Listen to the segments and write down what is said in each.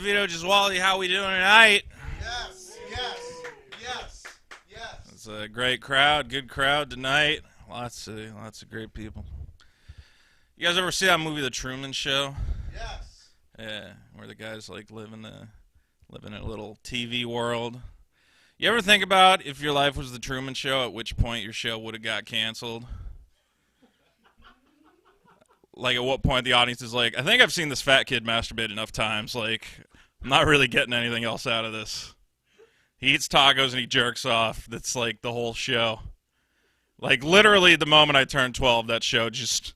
Vito Gesualdi. How we doing tonight? Yes, yes, yes, yes. It's a great crowd, good crowd tonight. Lots of great people. You guys ever see that movie, The Truman Show? Yes. Yeah, where the guys like live in a little TV world. You ever think about if your life was The Truman Show, at which point your show would have got canceled? Like, at what point the audience is like, I think I've seen this fat kid masturbate enough times. Like, I'm not really getting anything else out of this. He eats tacos and he jerks off. That's like the whole show. Like, literally the moment I turned 12, that show it's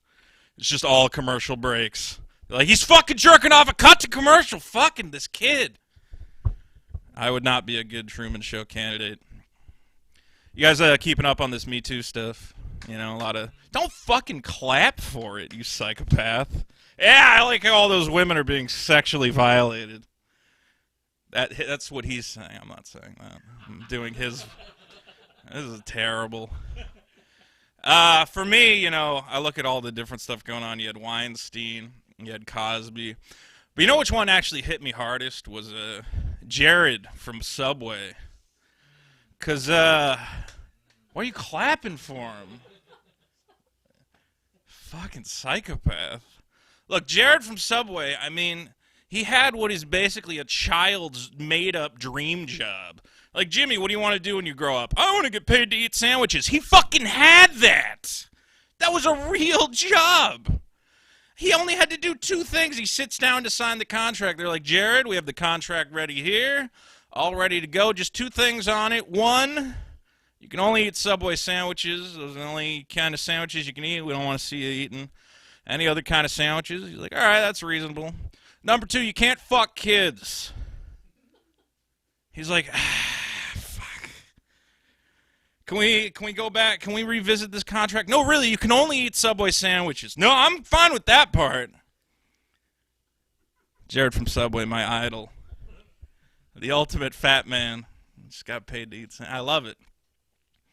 just all commercial breaks. Like, he's fucking jerking off, a cut to commercial. Fucking this kid. I would not be a good Truman Show candidate. You guys keeping up on this Me Too stuff? You know, a lot of... Don't fucking clap for it, you psychopath. Yeah, I like how all those women are being sexually violated. That's what he's saying. I'm not saying that. I'm doing his... This is terrible. For me, you know, I look at all the different stuff going on. You had Weinstein, you had Cosby. But you know which one actually hit me hardest was Jared from Subway. Because, why are you clapping for him? Fucking psychopath. Look, Jared from Subway, I mean, he had what is basically a child's made-up dream job. Like, Jimmy, what do you want to do when you grow up? I want to get paid to eat sandwiches. He fucking had that. That was a real job. He only had to do two things. He sits down to sign the contract. They're like, Jared, we have the contract ready here. All ready to go. Just two things on it. One, you can only eat Subway sandwiches. Those are the only kind of sandwiches you can eat. We don't want to see you eating any other kind of sandwiches. He's like, all right, that's reasonable. Number two, you can't fuck kids. He's like, fuck. Can we go back? Can we revisit this contract? No, really, you can only eat Subway sandwiches. No, I'm fine with that part. Jared from Subway, my idol. The ultimate fat man. Just got paid to eat sandwiches. I love it.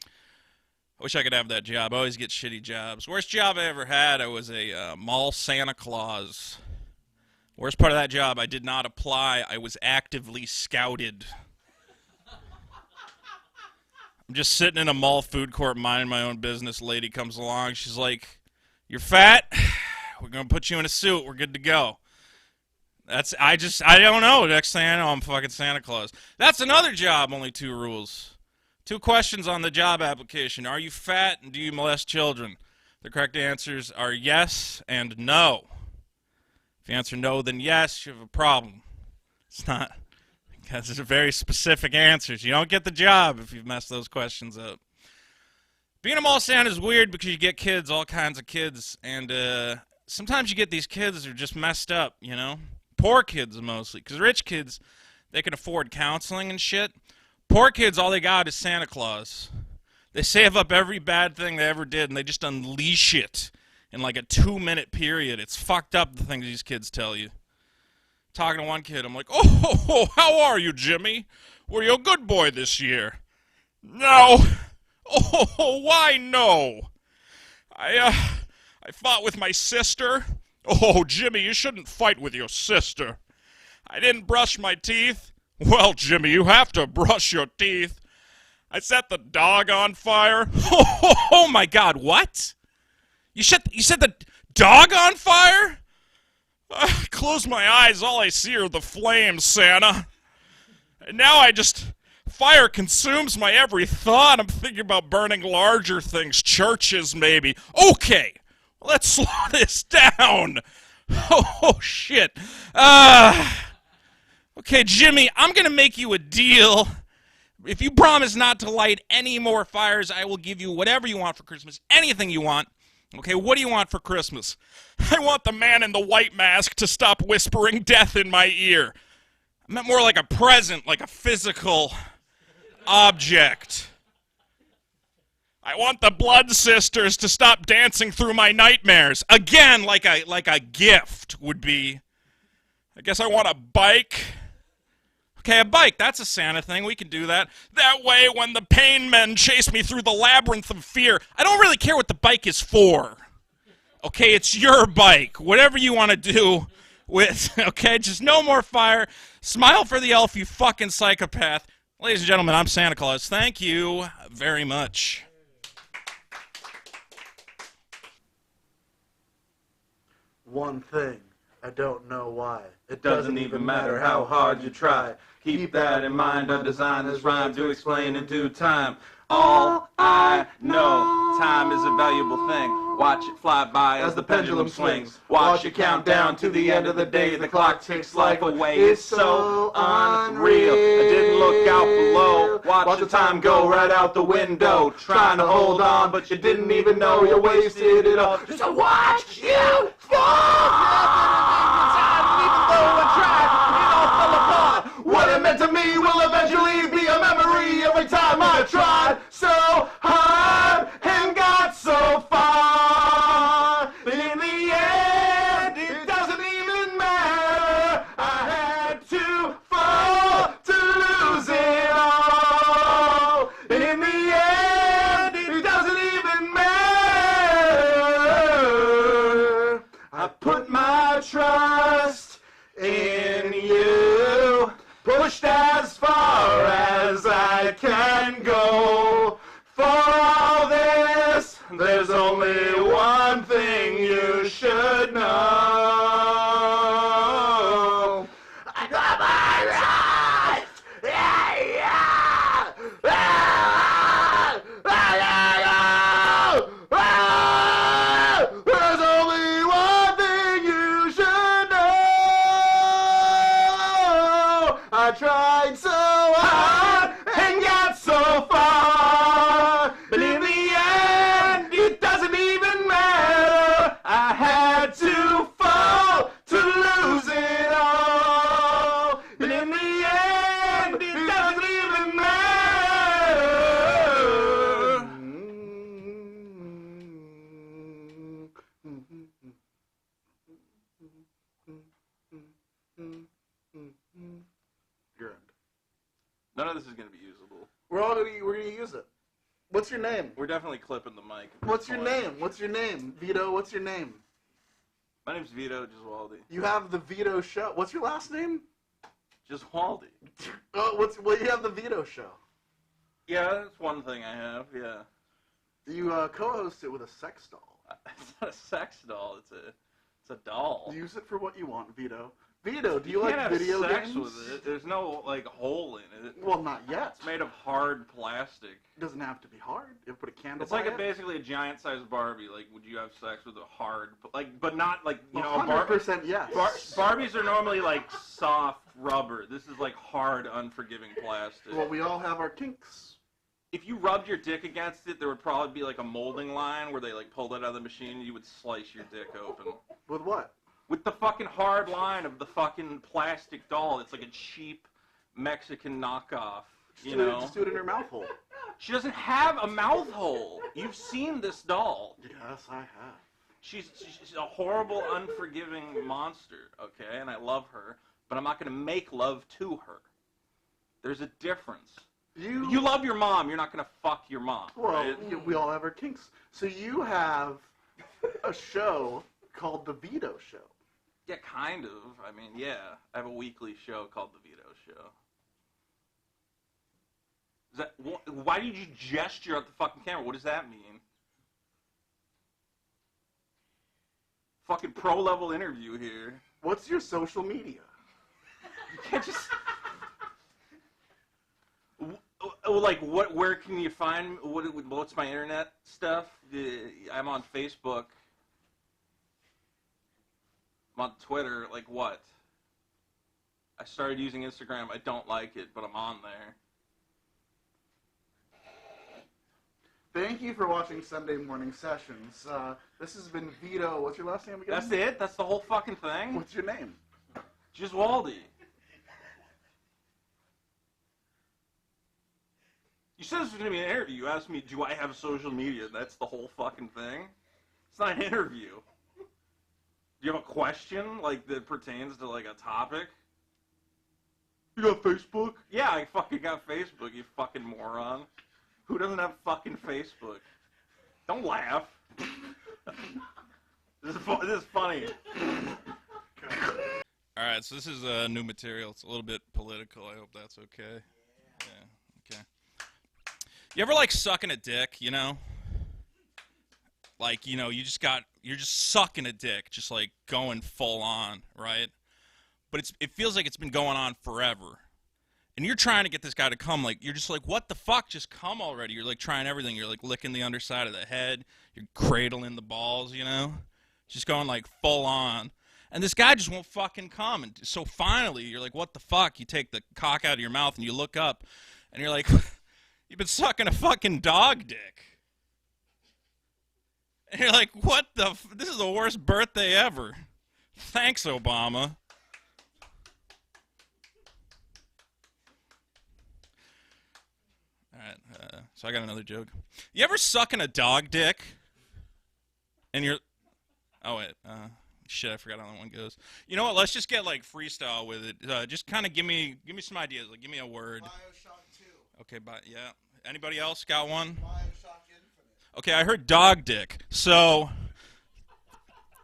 I wish I could have that job. I always get shitty jobs. Worst job I ever had, I was a mall Santa Claus. Worst part of that job, I did not apply. I was actively scouted. I'm just sitting in a mall food court minding my own business. Lady comes along. She's like, you're fat. We're going to put you in a suit. We're good to go. I don't know. Next thing I know, I'm fucking Santa Claus. That's another job, only 2 rules. 2 questions on the job application. Are you fat and do you molest children? The correct answers are yes and no. If you answer no, then yes, you have a problem. It's not, because these are very specific answers. You don't get the job if you've messed those questions up. Being a mall Santa is weird because you get kids, all kinds of kids, and sometimes you get these kids that are just messed up, you know? Poor kids mostly, because rich kids, they can afford counseling and shit. Poor kids, all they got is Santa Claus. They save up every bad thing they ever did, and they just unleash it in like a 2-minute period. It's fucked up, the things these kids tell you. Talking to one kid, I'm like, oh, how are you, Jimmy? Were you a good boy this year? No. Oh, why no? I fought with my sister. Oh, Jimmy, you shouldn't fight with your sister. I didn't brush my teeth. Well, Jimmy, you have to brush your teeth. I set the dog on fire. Oh my God, what? You set the dog on fire? I close my eyes, all I see are the flames, Santa. And now fire consumes my every thought. I'm thinking about burning larger things, churches maybe. Okay, let's slow this down. Oh shit. Okay, Jimmy, I'm going to make you a deal. If you promise not to light any more fires, I will give you whatever you want for Christmas, anything you want. Okay, what do you want for Christmas? I want the man in the white mask to stop whispering death in my ear. I meant more like a present, like a physical object. I want the blood sisters to stop dancing through my nightmares. Again, like a gift would be. I guess I want a bike. Okay, a bike, that's a Santa thing. We can do that. That way, when the pain men chase me through the labyrinth of fear, I don't really care what the bike is for. Okay, it's your bike. Whatever you want to do with, okay, just no more fire. Smile for the elf, you fucking psychopath. Ladies and gentlemen, I'm Santa Claus. Thank you very much. One thing, I don't know why. It doesn't even matter how hard you try. Keep that in mind, I designed this rhyme to explain in due time. All I know, time is a valuable thing. Watch it fly by as the pendulum swings. Watch it count down to the end of the day. The clock takes life away. It's so unreal. I didn't look out below. Watch the time go right out the window. Trying to hold on, but you didn't even know you wasted it all. Just to watch you fall. What it meant to me will eventually be a memory every time I tried so hard and got so far. But in the end, it doesn't even matter. I had to fall to lose it all. And in the end, it doesn't even matter. I put my trust in you. Pushed as far as I can go. For all this, there's only one thing you should know. I got my right! Yeah, yeah! There's only one thing you should know. I tried so hard and got so far, but in the end, it doesn't even matter. I had to fall to lose it all, but in the end, it doesn't even matter. Your end. None of this is going to be usable. We're gonna use it. What's your name? We're definitely clipping the mic. What's your name? What's your name? Vito, what's your name? My name's Vito Gesualdi. You have the Vito Show. What's your last name? Gesualdi. Oh, you have the Vito Show. Yeah, that's one thing I have, yeah. You co-host it with a sex doll. It's not a sex doll, it's a doll. Use it for what you want, Vito. Vito, do you can't like have video sex games? with it. There's no, like, hole in it. Well, not yet. It's made of hard plastic. It doesn't have to be hard. You put a candle It's like by it. basically a giant-sized Barbie. Like, would you have sex with a hard, but not like, you know, 100% yes. Barbies are normally like soft rubber. This is like hard, unforgiving plastic. Well, we all have our kinks. If you rubbed your dick against it, there would probably be like a molding line where they like pulled it out of the machine and you would slice your dick open. With what? With the fucking hard line of the fucking plastic doll. It's like a cheap Mexican knockoff, you know? Just do it in her mouth hole. She doesn't have a mouth hole. You've seen this doll. Yes, I have. She's a horrible, unforgiving monster, okay? And I love her, but I'm not going to make love to her. There's a difference. You love your mom. You're not going to fuck your mom, Well, right? we all have our kinks. So you have a show called The Vito Show. Yeah, kind of. I mean, yeah. I have a weekly show called The Vito Show. Is that, why did you gesture at the fucking camera? What does that mean? Fucking pro-level interview here. What's your social media? You can't just... Like, where can you find... What's my internet stuff? I'm on Facebook. I'm on Twitter. Like, what? I started using Instagram. I don't like it, but I'm on there. Thank you for watching Sunday Morning Sessions. This has been Vito. What's your last name again? That's it? That's the whole fucking thing? What's your name? Gesualdi. You said this was going to be an interview. You asked me, do I have social media? That's the whole fucking thing? It's not an interview. Do you have a question, like, that pertains to, like, a topic? You got Facebook? Yeah, I fucking got Facebook, you fucking moron. Who doesn't have fucking Facebook? Don't laugh. This is funny. All right, so this is new material. It's a little bit political. I hope that's okay. Yeah, okay. You ever like sucking a dick, you know? Like, you know, you're just sucking a dick, just like going full on, right? But it feels like it's been going on forever. And you're trying to get this guy to come, like, you're just like, what the fuck, just come already. You're like trying everything. You're like licking the underside of the head. You're cradling the balls, you know? Just going like full on. And this guy just won't fucking come. And so finally, you're like, what the fuck? You take the cock out of your mouth and you look up and you're like, you've been sucking a fucking dog dick. And you're like, what the this is the worst birthday ever. Thanks, Obama. Alright, so I got another joke. You ever sucking a dog dick? And you're... Oh, wait, shit, I forgot how that one goes. You know what? Let's just get like freestyle with it. Just kind of give me some ideas. Like, give me a word. Bioshock 2. Okay, yeah. Anybody else got one? Bioshock Infinite. Okay, I heard dog dick. So,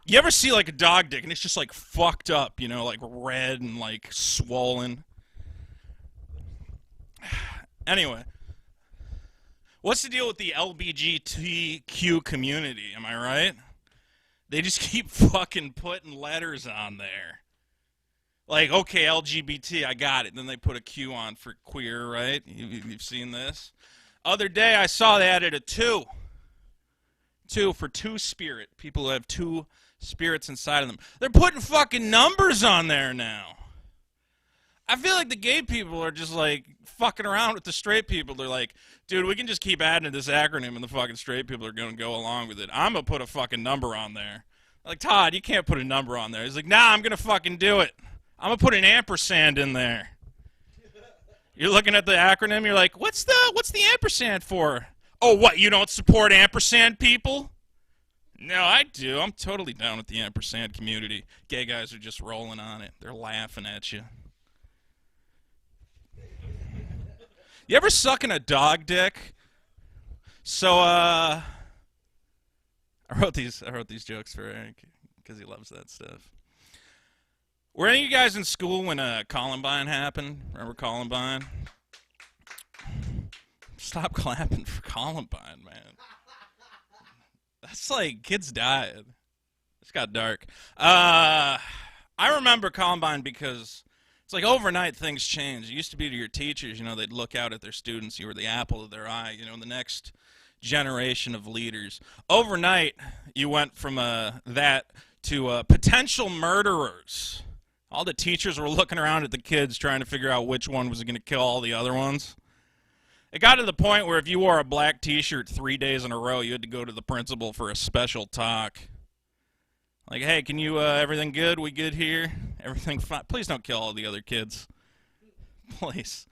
you ever see like a dog dick and it's just like fucked up, you know, like red and like swollen? Anyway, what's the deal with the LGBTQ community? Am I right? They just keep fucking putting letters on there. Like, okay, LGBT, I got it. Then they put a Q on for queer, right? You've seen this? Other day, I saw they added a 2. 2 for two-spirit. People who have two spirits inside of them. They're putting fucking numbers on there now. I feel like the gay people are just, like, fucking around with the straight people. They're like, dude, we can just keep adding to this acronym and the fucking straight people are going to go along with it. I'm going to put a fucking number on there. Like, Todd, you can't put a number on there. He's like, nah, I'm going to fucking do it. I'm going to put an ampersand in there. You're looking at the acronym, you're like, what's the ampersand for? Oh, what, you don't support ampersand people? No, I do. I'm totally down with the ampersand community. Gay guys are just rolling on it. They're laughing at you. You ever sucking a dog dick? So, I wrote these jokes for Eric because he loves that stuff. Were any of you guys in school when Columbine happened? Remember Columbine? Stop clapping for Columbine, man. That's like kids died. It's got dark. I remember Columbine because it's like overnight things changed. It used to be to your teachers, you know, they'd look out at their students. You were the apple of their eye, you know, the next generation of leaders. Overnight, you went from that to potential murderers. All the teachers were looking around at the kids trying to figure out which one was going to kill all the other ones. It got to the point where if you wore a black t-shirt 3 days in a row, you had to go to the principal for a special talk. Like, hey, can you, everything good? We good here? Everything fine? Please don't kill all the other kids. Please.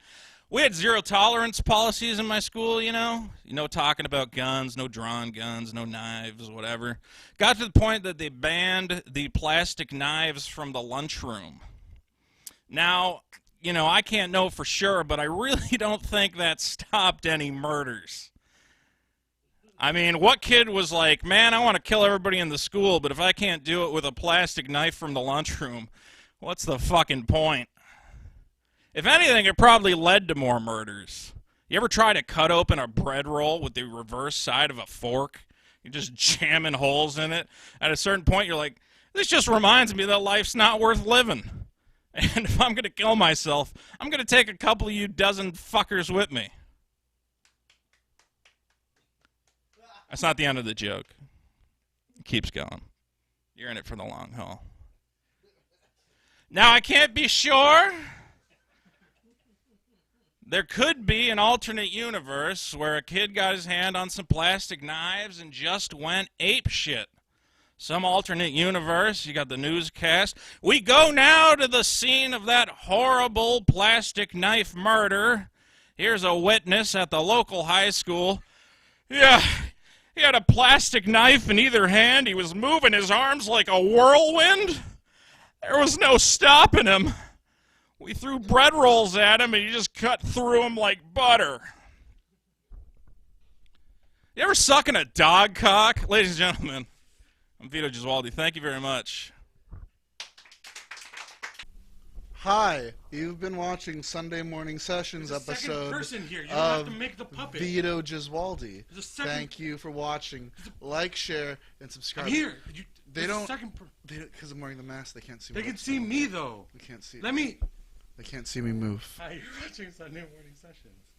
We had zero tolerance policies in my school, you know? No talking about guns, no drawn guns, no knives, whatever. Got to the point that they banned the plastic knives from the lunchroom. Now, you know, I can't know for sure, but I really don't think that stopped any murders. I mean, what kid was like, man, I want to kill everybody in the school, but if I can't do it with a plastic knife from the lunchroom, what's the fucking point? If anything, it probably led to more murders. You ever try to cut open a bread roll with the reverse side of a fork? You're just jamming holes in it. At a certain point, you're like, this just reminds me that life's not worth living. And if I'm going to kill myself, I'm going to take a couple of you dozen fuckers with me. That's not the end of the joke. It keeps going. You're in it for the long haul. Now, I can't be sure. There could be an alternate universe where a kid got his hand on some plastic knives and just went apeshit. Some alternate universe, you got the newscast. We go now to the scene of that horrible plastic knife murder. Here's a witness at the local high school. Yeah, he had a plastic knife in either hand. He was moving his arms like a whirlwind. There was no stopping him. We threw bread rolls at him, and he just cut through them like butter. You ever sucking a dog cock? Ladies and gentlemen, I'm Vito Gesualdi. Thank you very much. Hi, you've been watching Sunday Morning Sessions There's a second episode person here. You don't of have to make the puppet. Vito Gesualdi. There's a second. Thank you for watching. Like, share, and subscribe. I'm here. They There's a don't. second Because I'm wearing the mask, they can't see me. They can see me though. They can't see. Let me. They can't see me move. Hi, you're watching Sunday Morning Sessions.